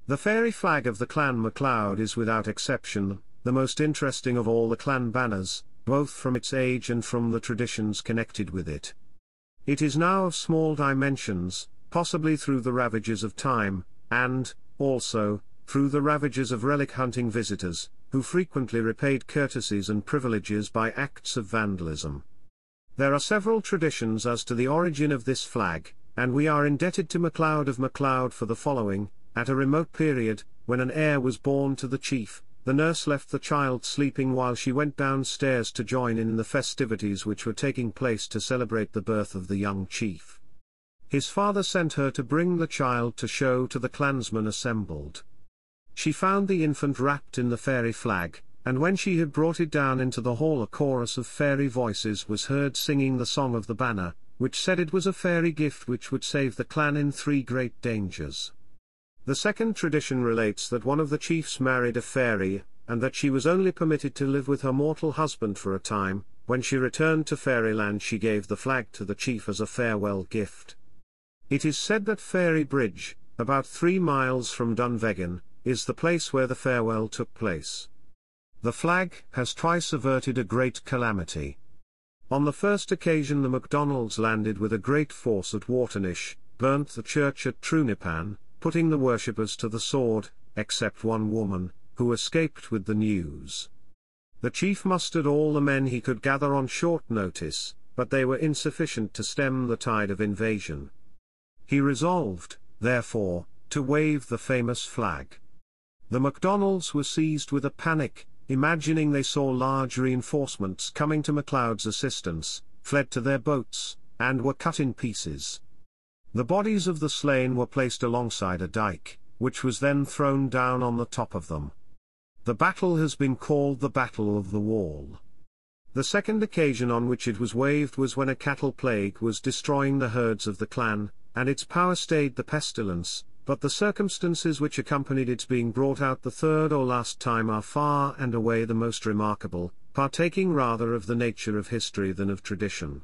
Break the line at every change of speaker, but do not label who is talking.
The fairy flag of the clan MacLeod is without exception the most interesting of all the clan banners, both from its age and from the traditions connected with it. It is now of small dimensions, possibly through the ravages of time, and, also, through the ravages of relic-hunting visitors, who frequently repaid courtesies and privileges by acts of vandalism. There are several traditions as to the origin of this flag, and we are indebted to MacLeod of MacLeod for the following. At a remote period, when an heir was born to the chief, the nurse left the child sleeping while she went downstairs to join in the festivities which were taking place to celebrate the birth of the young chief. His father sent her to bring the child to show to the clansmen assembled. She found the infant wrapped in the fairy flag, and when she had brought it down into the hall a chorus of fairy voices was heard singing the song of the banner, which said it was a fairy gift which would save the clan in 3 great dangers. The second tradition relates that one of the chiefs married a fairy, and that she was only permitted to live with her mortal husband for a time. When she returned to fairyland she gave the flag to the chief as a farewell gift. It is said that Fairy Bridge, about 3 miles from Dunvegan, is the place where the farewell took place. The flag has twice averted a great calamity. On the first occasion the MacDonalds landed with a great force at Waternish, burnt the church at Trunipan, putting the worshippers to the sword, except one woman, who escaped with the news. The chief mustered all the men he could gather on short notice, but they were insufficient to stem the tide of invasion. He resolved, therefore, to wave the famous flag. The MacDonalds were seized with a panic, imagining they saw large reinforcements coming to MacLeod's assistance, fled to their boats, and were cut in pieces. The bodies of the slain were placed alongside a dyke, which was then thrown down on the top of them. The battle has been called the Battle of the Wall. The second occasion on which it was waved was when a cattle plague was destroying the herds of the clan, and its power stayed the pestilence, but the circumstances which accompanied its being brought out the third or last time are far and away the most remarkable, partaking rather of the nature of history than of tradition.